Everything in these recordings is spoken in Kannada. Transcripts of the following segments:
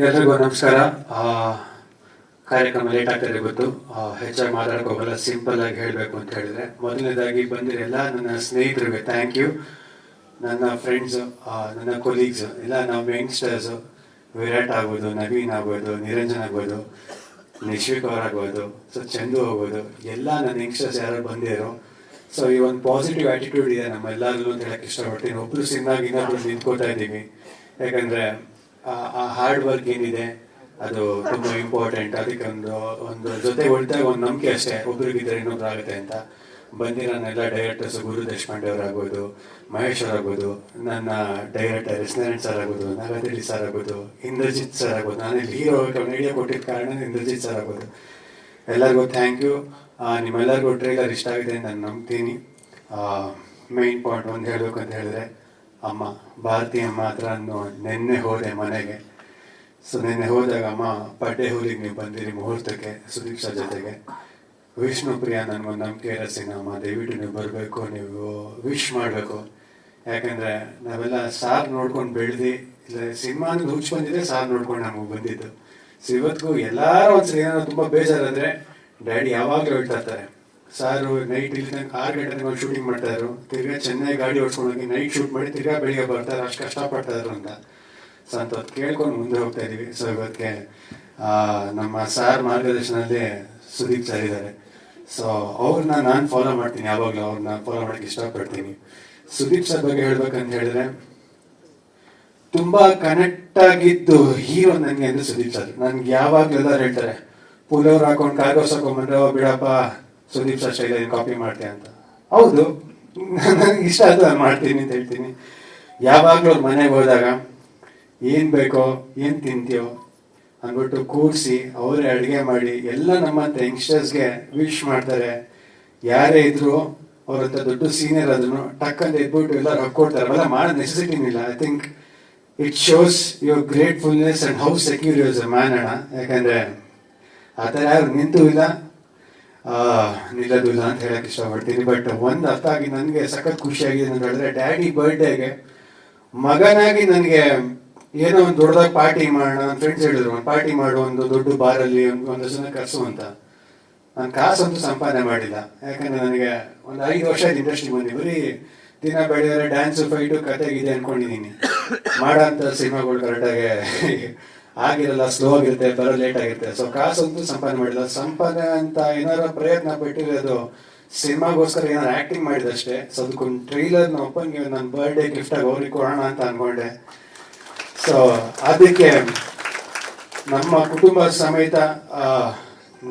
ಎಲ್ರಿಗೂ ನಮಸ್ಕಾರ. ಕಾರ್ಯಕ್ರಮ ಲೇಟ್ ಆಗ್ತದೆ ಗೊತ್ತು. ಹೆಚ್ಚಾಗಿ ಮಾತಾಡ್ಕೋಗಲ್ಲ. ಸಿಂಪಲ್ ಆಗಿ ಹೇಳಬೇಕು ಅಂತ ಹೇಳಿದ್ರೆ, ಮೊದಲನೇದಾಗಿ ಬಂದಿರೋ ಎಲ್ಲ ನನ್ನ ಸ್ನೇಹಿತರಿಗೆ ಥ್ಯಾಂಕ್ ಯು. ನನ್ನ ಫ್ರೆಂಡ್ಸು, ನನ್ನ ಕೊಲೀಗ್ಸ್ ಎಲ್ಲ, ನಾವು ಯಂಗ್ಸ್ಟರ್ಸು, ವಿರಾಟ್ ಆಗ್ಬೋದು, ನವೀನ್ ಆಗ್ಬೋದು, ನಿರಂಜನ್ ಆಗ್ಬೋದು, ನಿಶ್ವಿಕ್ ಅವರಾಗ್ಬೋದು, ಸೊ ಚಂದು ಆಗ್ಬೋದು, ಎಲ್ಲ ನನ್ನ ಯಂಗ್ಸ್ಟರ್ಸ್ ಯಾರು ಬಂದಿರೋ. ಸೊ ಈ ಒಂದು ಪಾಸಿಟಿವ್ ಆಟಿಟ್ಯೂಡ್ ಇದೆ ನಮ್ಮೆಲ್ಲರಿಗೂ ಅಂತ ಹೇಳಕ್ಕೆ ಇಷ್ಟಪಡ್ತೀನಿ. ಒಬ್ರು ಸಿನ್ನಾಗಿ ಇನ್ನೊಬ್ರು ನಿಂತ್ಕೋತಾ ಇದ್ದೀವಿ. ಯಾಕಂದ್ರೆ ಆ ಹಾರ್ಡ್ ವರ್ಕ್ ಏನಿದೆ ಅದು ತುಂಬಾ ಇಂಪಾರ್ಟೆಂಟ್. ಅದಕ್ಕೆ ಒಂದು ಜೊತೆ ಹೊಡ್ದಾಗ ಒಂದು ನಂಬಿಕೆ ಅಷ್ಟೇ, ಒಬ್ರಿಗಿದ್ರೆ ಇನ್ನೊಬ್ರು ಆಗುತ್ತೆ ಅಂತ. ಬಂದಿರೋ ಎಲ್ಲ ಡೈರೆಕ್ಟರ್ಸ್, ಗುರು ದೇಶಪಾಂಡೆ ಅವರಾಗ್ಬೋದು, ಮಹೇಶ್ ಅವರಾಗ್ಬೋದು, ನನ್ನ ಡೈರೆಕ್ಟರ್ ಎಸ್ನಾರಾಯಣ್ ಸರ್ ಆಗ್ಬೋದು, ನಾಗತಿರಿ ಸರ್ ಆಗ್ಬೋದು, ಇಂದ್ರಜಿತ್ ಸರ್ ಆಗ್ಬೋದು, ನಾನು ಇಲ್ಲಿ ಹೀರೋ ಐಡಿಯಾ ಕೊಟ್ಟಿದ್ದ ಕಾರಣ ಇಂದ್ರಜಿತ್ ಸರ್ ಆಗ್ಬೋದು, ಎಲ್ಲರಿಗೂ ಥ್ಯಾಂಕ್ ಯು. ನಿಮ್ಮೆಲ್ಲರಿಗೂ ಟ್ರೈಲರ್ ಇಷ್ಟ ಆಗಿದೆ ಅಂತ ನಾನು ನಂಬ್ತೀನಿ. ಮೇನ್ ಪಾಯಿಂಟ್ ಒಂದು ಹೇಳಬೇಕು ಅಂತ ಹೇಳಿದ್ರೆ, ಅಮ್ಮ ಭಾರತಿ ಅಮ್ಮ ಹತ್ರ ನಿನ್ನೆ ಹೋದೆ ಮನೆಗೆ. ಸೊ ನಿನ್ನೆ ಹೋದಾಗ ಅಮ್ಮ, ಪಡ್ಡೆ ಊರಿಗೆ ನೀವು ಬಂದಿರಿ ಮುಹೂರ್ತಕ್ಕೆ ಸುದೀಪ್ ಸರ್ ಜೊತೆಗೆ. ವಿಷ್ಣು ಪ್ರಿಯಾ ನನಗೊಂದು ನಂಬಿಕೆ ಇರೋ ಅಮ್ಮ, ದಯವಿಟ್ಟು ನೀವು ಬರಬೇಕು, ನೀವು ವಿಶ್ ಮಾಡಬೇಕು. ಯಾಕಂದ್ರೆ ನಾವೆಲ್ಲ ಸಾರ್ ನೋಡ್ಕೊಂಡು ಬೆಳೆದು, ಇಲ್ಲ ಸಿನಿಮಾನ ಹುಚ್ಚು ಬಂದಿದೆ, ಸಾರ್ ನೋಡ್ಕೊಂಡು ನಮಗೆ ಬಂದಿದ್ದು. ಸೊ ಇವತ್ತಿಗೂ ಎಲ್ಲಾರು ಒಂದ್ಸರಿ ಏನಾದ್ರು ತುಂಬಾ ಬೇಜಾರಾದ್ರೆ ಡ್ಯಾಡಿ ಯಾವಾಗಲೂ ಹೇಳ್ತಾ ಇರ್ತಾರೆ, ಸಾರು ನೈಟ್ ಇಲ್ಲಿ 6 ಗಂಟೆ ಶೂಟಿಂಗ್ ಮಾಡ್ತಾ ಇದ್ರು, ತಿರ್ಗಾ ಚೆನ್ನೈ ಗಾಡಿ ಓಡಿಸ್ಕೊಂಡೋಗಿ ನೈಟ್ ಶೂಟ್ ಮಾಡಿ ತಿರ್ಗಾ ಬೆಳಿಗ್ಗೆ ಬರ್ತಾರೆ, ಅಷ್ಟು ಕಷ್ಟಪಡ್ತಾ ಇದ್ರು ಅಂತ. ಸೊ ಅಂತ ಕೇಳ್ಕೊಂಡು ಮುಂದೆ ಹೋಗ್ತಾ ಇದೀವಿ. ಸೊ ಇವತ್ತಿಗೆ ನಮ್ಮ ಸಾರ್ ಮಾರ್ಗದರ್ಶನದಲ್ಲಿ ಸುದೀಪ್ ಸರ್ ಇದ್ದಾರೆ. ಸೊ ಅವ್ರನ್ನ ನಾನು ಫಾಲೋ ಮಾಡ್ತೀನಿ, ಯಾವಾಗಲೂ ಅವ್ರನ್ನ ಫಾಲೋ ಮಾಡಕ್ಕೆ ಇಷ್ಟಪಡ್ತೀನಿ. ಸುದೀಪ್ ಸರ್ ಬಗ್ಗೆ ಹೇಳ್ಬೇಕಂತ ಹೇಳಿದ್ರೆ, ತುಂಬಾ ಕನೆಕ್ಟ್ ಆಗಿದ್ದು ಹೀರೋ ನನಗೆ ಅಂದ್ರೆ ಸುದೀಪ್ ಸರ್. ನನ್ಗೆ ಯಾವಾಗ್ಲೂ ಎಲ್ಲರೂ ಹೇಳ್ತಾರೆ, ಪುಲೋರ್ ಹಾಕೊಂಡು ಕಾರ್ಗೋಸ್ ಹಾಕೊಂಡ್ಬಂದ್ರೆ ಬಿಡಪ್ಪ ಸುದೀಪ್ ಸರ್ ಶೈಲಿ ಕಾಪಿ ಮಾಡ್ತೀಯ ಅಂತ. ಹೌದು, ನನಗೆ ಇಷ್ಟ ಆಯ್ತು, ನಾನು ಮಾಡ್ತೀನಿ ಅಂತ ಹೇಳ್ತೀನಿ. ಯಾವಾಗ್ಲೂ ಅವ್ರ ಮನೆಗೆ ಹೋದಾಗ ಏನ್ ಬೇಕೋ, ಏನ್ ತಿಂತೀಯೋ ಅಂದ್ಬಿಟ್ಟು ಕೂರಿಸಿ ಅವರೇ ಅಡುಗೆ ಮಾಡಿ ಎಲ್ಲ ನಮ್ಮಂತ ಯಂಗ್ಸ್ಟರ್ಸ್ಗೆ ವಿಶ್ ಮಾಡ್ತಾರೆ. ಯಾರೇ ಇದ್ರು ಅವ್ರಂತ ದೊಡ್ಡ ಸೀನಿಯರ್ ಅದನ್ನು ಟಕ್ ಅಂತ ಎದ್ಬಿಟ್ಟು ಎಲ್ಲರೂ ಹಾಕೊಡ್ತಾರೆ. ಅವೆಲ್ಲ ಮಾಡೋ ನೆಸೆಸಿಟಿನಿಲ್ಲ. I think it shows your gratefulness and how secure your uh man ಅಣ್ಣ. ಯಾಕಂದ್ರೆ ಆ ಥರ ಯಾರು ನಿಂತು ಇಲ್ಲ, ನಿಲ್ಲೋದು ಇಲ್ಲ ಅಂತ ಹೇಳಕ್ ಇಷ್ಟಪಡ್ತೀನಿ. ಬಟ್ ಒಂದು ಅರ್ಥ ಆಗಿ ನನಗೆ ಸಖತ್ ಖುಷಿಯಾಗಿದೆ ಅಂತ ಹೇಳಿದ್ರೆ, ಡ್ಯಾಡಿ ಬರ್ಡೇಗೆ ಮಗನಾಗಿ ನನಗೆ ಏನೋ ಒಂದು ದೊಡ್ಡದಾಗಿ ಪಾರ್ಟಿ ಮಾಡೋಣ, ನನ್ನ ಫ್ರೆಂಡ್ಸ್ ಹೇಳಿದ್ರು ಪಾರ್ಟಿ ಮಾಡು, ಒಂದು ದೊಡ್ಡ ಬಾರಲ್ಲಿ ಒಂದು ಜನ ಕರ್ಸು ಅಂತ. ನಾನು ಕಾಸಂತೂ ಸಂಪಾದನೆ ಮಾಡಿಲ್ಲ. ಯಾಕಂದ್ರೆ ನನಗೆ ಒಂದು 5 ವರ್ಷ ಇಂಡಸ್ಟ್ರಿ ಬಂದಿ, ಬರೀ ದಿನ ಬೆಳೆಯೋರೆ ಡ್ಯಾನ್ಸು ಫೈಟು ಕತೆಗಿದೆ ಅನ್ಕೊಂಡಿದ್ದೀನಿ. ಮಾಡೋ ಅಂತ ಸಿನಿಮಾಗಳು ಕರೆಕ್ಟಾಗಿ ಆಗಿರಲ್ಲ, ಸ್ಲೋ ಆಗಿರುತ್ತೆ, ಬರೋ ಲೇಟ್ ಆಗಿರುತ್ತೆ. ಸೊ ಕಾಸಂತೂ ಸಂಪಾದನೆ ಮಾಡಿಲ್ಲ. ಸಂಪಾದನೆ ಅಂತ ಏನಾರ ಪ್ರಯತ್ನ ಪಟ್ಟಿರೋದು ಸಿನಿಮಾಗೋಸ್ಕರ ಏನಾರು ಆಕ್ಟಿಂಗ್ ಮಾಡಿದಷ್ಟೇ. ಸೊ ಅದಕ್ಕೊಂದು ಟ್ರೈಲರ್ ಒಪ್ಪನ್ಗೆ ನನ್ನ ಬರ್ಡೇ ಗಿಫ್ಟ್ ಆಗಿ ಅವ್ರಿಗೆ ಕೊಡೋಣ ಅಂತ ಅನ್ಕೊಂಡೆ. ಸೊ ಅದಕ್ಕೆ ನಮ್ಮ ಕುಟುಂಬ ಸಮೇತ,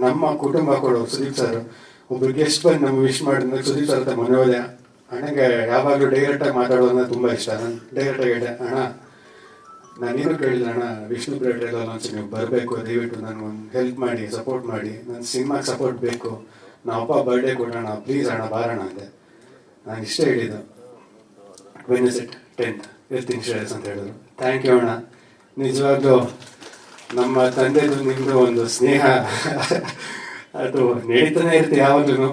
ನಮ್ಮ ಕುಟುಂಬ ಕೊಡು ಸುದೀಪ್ ಸರ್ ಒಬ್ರು ಗೆಸ್ಟ್ ಬಂದು ನಮ್ಗೆ ವಿಶ್ ಮಾಡಿದ್ರೆ ಸುದೀಪ್ ಸರ್ ಅಂತ ಮನೆ ಹೋದೆ. ಅಣ್ಣಗೆ ಯಾವಾಗಲೂ ಡೈರೆಕ್ಟಾಗಿ ಮಾತಾಡೋದನ್ನ ತುಂಬಾ ಇಷ್ಟ. ನಾನು ಡೈರೆಕ್ಟಾಗಿ ಹೇಳಿದೆ, ಅಣ್ಣ ನಾನೇನು ಕೇಳಿಲ್ಲ ಅಣ್ಣ, ವಿಷ್ಣು ಪ್ರಿಯಾ ಒಂದ್ಸರಿ ನೀವು ಬರಬೇಕು, ದಯವಿಟ್ಟು ನನಗೊಂದು ಹೆಲ್ಪ್ ಮಾಡಿ, ಸಪೋರ್ಟ್ ಮಾಡಿ, ನನ್ನ ಸಿನಿಮಾಗೆ ಸಪೋರ್ಟ್ ಬೇಕು, ನಾವು ಅಪ್ಪ ಬರ್ಡೇ ಕೊಡೋಣ, ಪ್ಲೀಸ್ ಅಣ್ಣ ಬಾರೋಣ ಅಂದೆ. ನಾನು ಇಷ್ಟೇ ಹೇಳಿದ್ದು. ವೆನ್ನೆಸ್ಡೇ 10th ಇರ್ತೀನಿ ಶ್ರೇಯಸ್ ಅಂತ ಹೇಳಿದ್ರು. ಥ್ಯಾಂಕ್ ಯು ಅಣ್ಣ. ನಿಜವಾಗ್ಲೂ ನಮ್ಮ ತಂದೆದು ನಿಮ್ಮದು ಒಂದು ಸ್ನೇಹ ಅದು ನಡೀತಾನೆ ಇರುತ್ತೆ ಯಾವಾಗ್ಲೂ,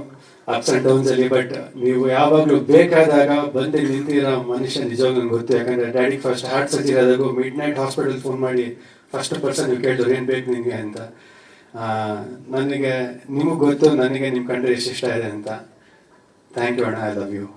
ಅಪ್ಸ್ ಅಂಡ್ ಡೌನ್ಸ್ ಅಲ್ಲಿ. ಬಟ್ ನೀವು ಯಾವಾಗಲೂ ಬೇಕಾದಾಗ ಬಂದು ನಿಂತಿರೋ ಮನುಷ್ಯ ನಿಜವಾಗ್ಲೂ ನಂಗೆ ಗೊತ್ತು. ಯಾಕಂದ್ರೆ ಡ್ಯಾಡಿಗೆ ಫಸ್ಟ್ ಹಾರ್ಟ್ ಸರ್ಜರಿ ಆದಾಗೂ ಮಿಡ್ ನೈಟ್ ಹಾಸ್ಪಿಟಲ್ ಫೋನ್ ಮಾಡಿ ಫಸ್ಟ್ ಪರ್ಸನ್ ನೀವು ಕೇಳಿದ್ರು ಏನ್ ಬೇಕು ನಿಮಗೆ ಅಂತ. ನನಗೆ ನಿಮಗೆ ಗೊತ್ತು ನನಗೆ ನಿಮ್ಮ ಕಂಡ್ರೆ ಎಷ್ಟು ಇಷ್ಟ ಇದೆ ಅಂತ. ಥ್ಯಾಂಕ್ ಯು ಅಣ್ಣ, ಐ ಲವ್ ಯು.